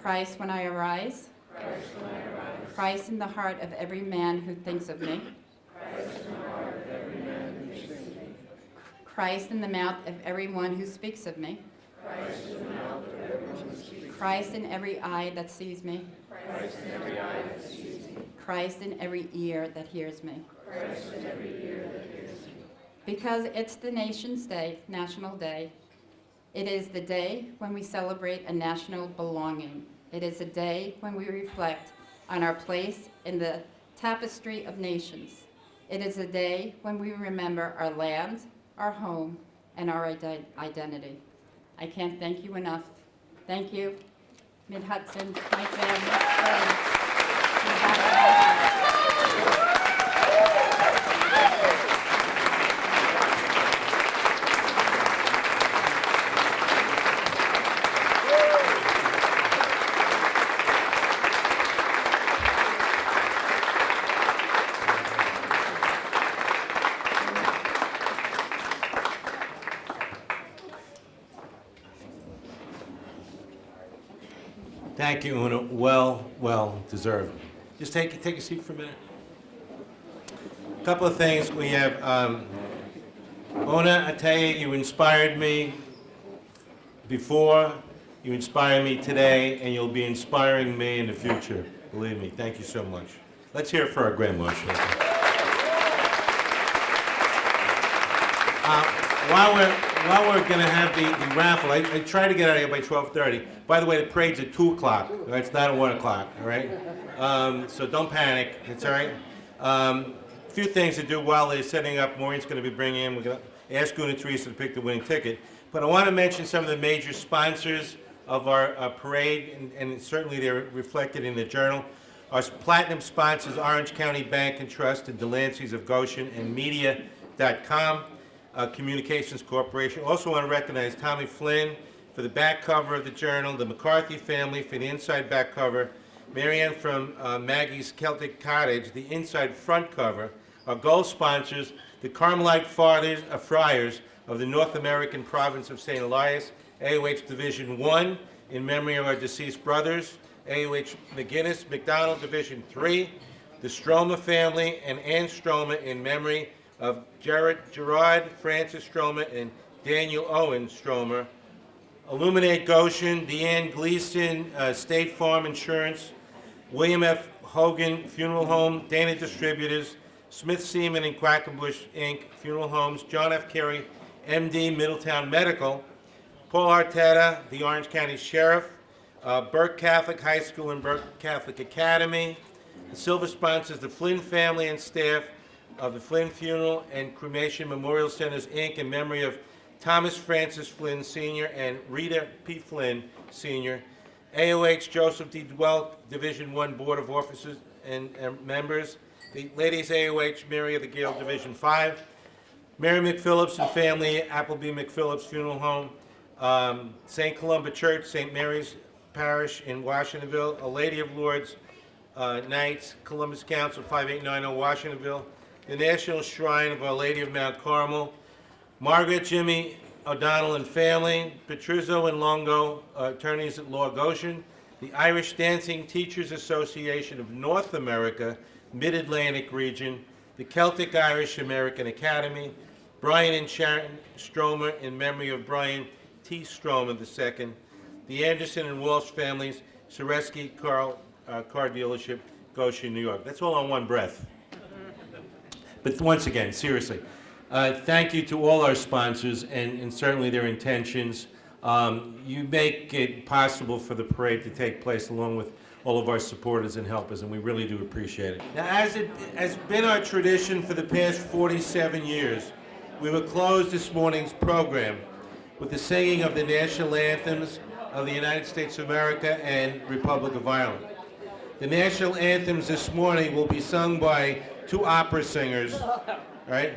Christ when I arise, Christ in the heart of every man who thinks of me, Christ in the mouth of everyone who speaks of me. Christ in every eye that sees me. Christ in every ear that hears me. Because it's the nation's day, National Day, it is the day when we celebrate a national belonging. It is a day when we reflect on our place in the tapestry of nations. It is a day when we remember our land, our home, and our identity. I can't thank you enough. Thank you, Mid-Hudson, my family, friends. Thank you, Una. Well deserved. Just take a seat for a minute. A couple of things. We have, Una, I tell you, you inspired me before, you inspire me today, and you'll be inspiring me in the future. Believe me. Thank you so much. Let's hear it for our Grand Marshal. While we're going to have the raffle, I try to get out of here by 12:30. By the way, the parade's at 2 o'clock. Right? It's not at 1 o'clock, all right? So don't panic. It's all right. A few things to do while they're setting up. Maureen's going to be bringing in. We're going to ask Una Teresa to pick the winning ticket. But I want to mention some of the major sponsors of our parade, and certainly they're reflected in the journal. Our platinum sponsors, Orange County Bank and Trust, and Delancey's of Goshen, and Media.com. Communications Corporation. Also want to recognize Tommy Flynn for the back cover of the journal, the McCarthy family for the inside back cover, Marianne from Maggie's Celtic Cottage, the inside front cover. Our gold sponsors, the Carmelite Friars of the North American province of St. Elias, AOH Division 1, in memory of our deceased brothers, AOH McGinnis McDonald Division 3, the Stroma family, and Ann Stroma in memory of Gerard Francis Stroma and Daniel Owen Stromer. Illuminate Goshen, Deanne Gleason, State Farm Insurance, William F. Hogan Funeral Home, Dana Distributors, Smith Seaman and Quackenbush Inc. Funeral Homes, John F. Carey, MD, Middletown Medical, Paul Arteta, the Orange County Sheriff, Burke Catholic High School and Burke Catholic Academy. The silver sponsors, the Flynn family and staff of the Flynn Funeral and Cremation Memorial Centers, Inc., in memory of Thomas Francis Flynn, Sr. and Rita P. Flynn, Sr., AOH Joseph D. Dwell, Division I Board of Officers and members, the Ladies AOH Mary of the Gale, Division 5, Mary McPhillips and family, Appleby McPhillips Funeral Home, St. Columba Church, St. Mary's Parish in Washingtonville, A Lady of Lourdes Knights, Columbus Council, 5890 Washingtonville, the National Shrine of Our Lady of Mount Carmel, Margaret Jimmy O'Donnell and family, Petrizzo and Longo, attorneys at law, Goshen, the Irish Dancing Teachers Association of North America, Mid-Atlantic region, the Celtic Irish American Academy, Brian and Sharon Stromer in memory of Brian T. Stromer II, the Anderson and Walsh families, Soreski Car Dealership, Goshen, New York. That's all on one breath. But once again, seriously, thank you to all our sponsors and certainly their intentions. You make it possible for the parade to take place along with all of our supporters and helpers, and we really do appreciate it. Now, as it has been our tradition for the past 47 years, we will close this morning's program with the singing of the national anthems of the United States of America and Republic of Ireland. The national anthems this morning will be sung by two opera singers, right?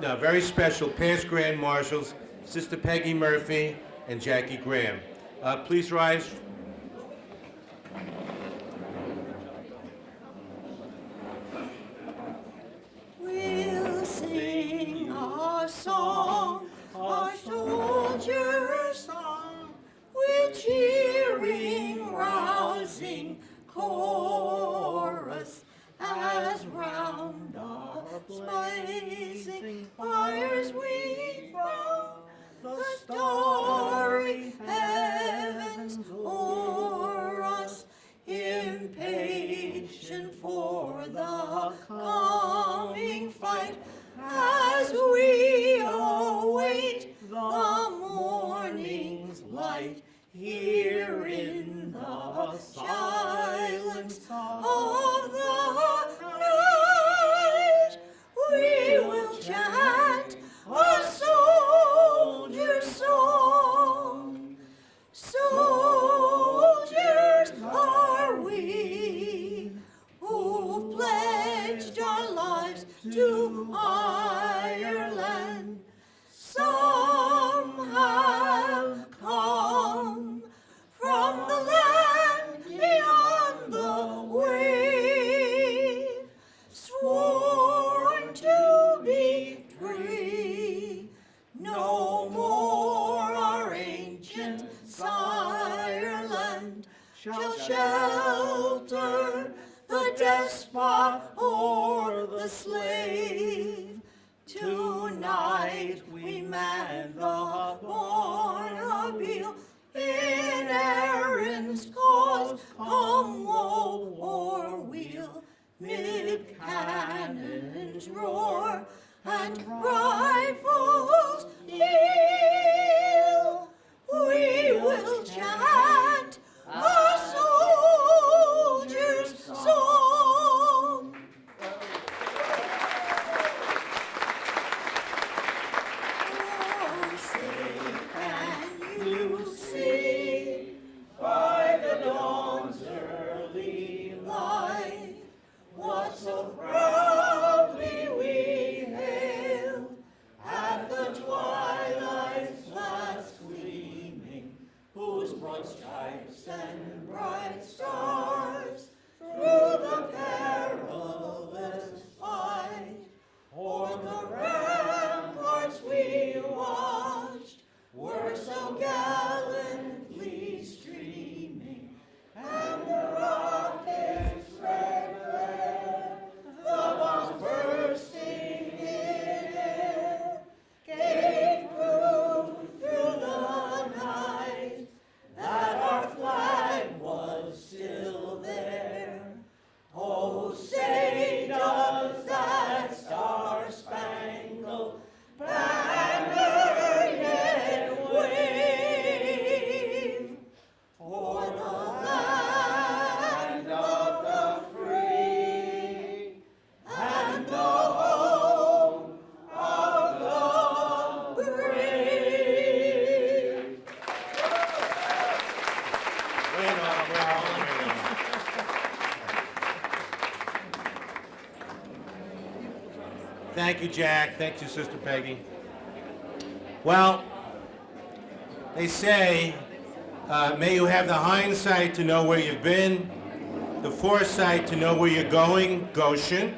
No, very special, past Grand Marshals, Sister Peggy Murphy and Jackie Graham. Please rise. We'll sing our song, our soldiers' song, with cheering, rousing chorus as round our for the coming fight as we await the morning's light. Here in the silence of the night, we will chant a soldier's song. Soldiers are we, who've pledged our lives to Ireland. Some have come from the land beyond the wave, sworn to be free. No more our ancient Ireland shall shelter the despot or the slave. Tonight we man the Bornabile in Erin's cause, come woe or weal, mid cannons roar and rifles peal. We will chant a soldier's song. Oh, say, can you see by the dawn's early light what so proudly we hailed at the twilight's last gleaming, whose broad stripes and bright stars through the perilous fight o'er the ramparts we watched were so gallantly streaming, and the rockets red glare, the bombs bursting in air, gave proof through the night that our flag was still there. Oh, say does that star-spangled banner yet wave o'er the land of the free and the home of the brave? Thank you, Jack. Thank you, Sister Peggy. Well, they say, may you have the hindsight to know where you've been, the foresight to know where you're going, Goshen,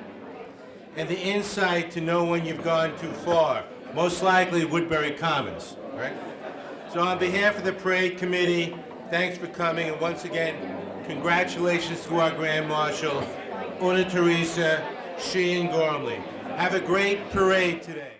and the insight to know when you've gone too far, most likely Woodbury Commons, right? So on behalf of the parade committee, thanks for coming, and once again, congratulations to our Grand Marshal, Una Teresa Sheehan Gormley. Have a great parade today.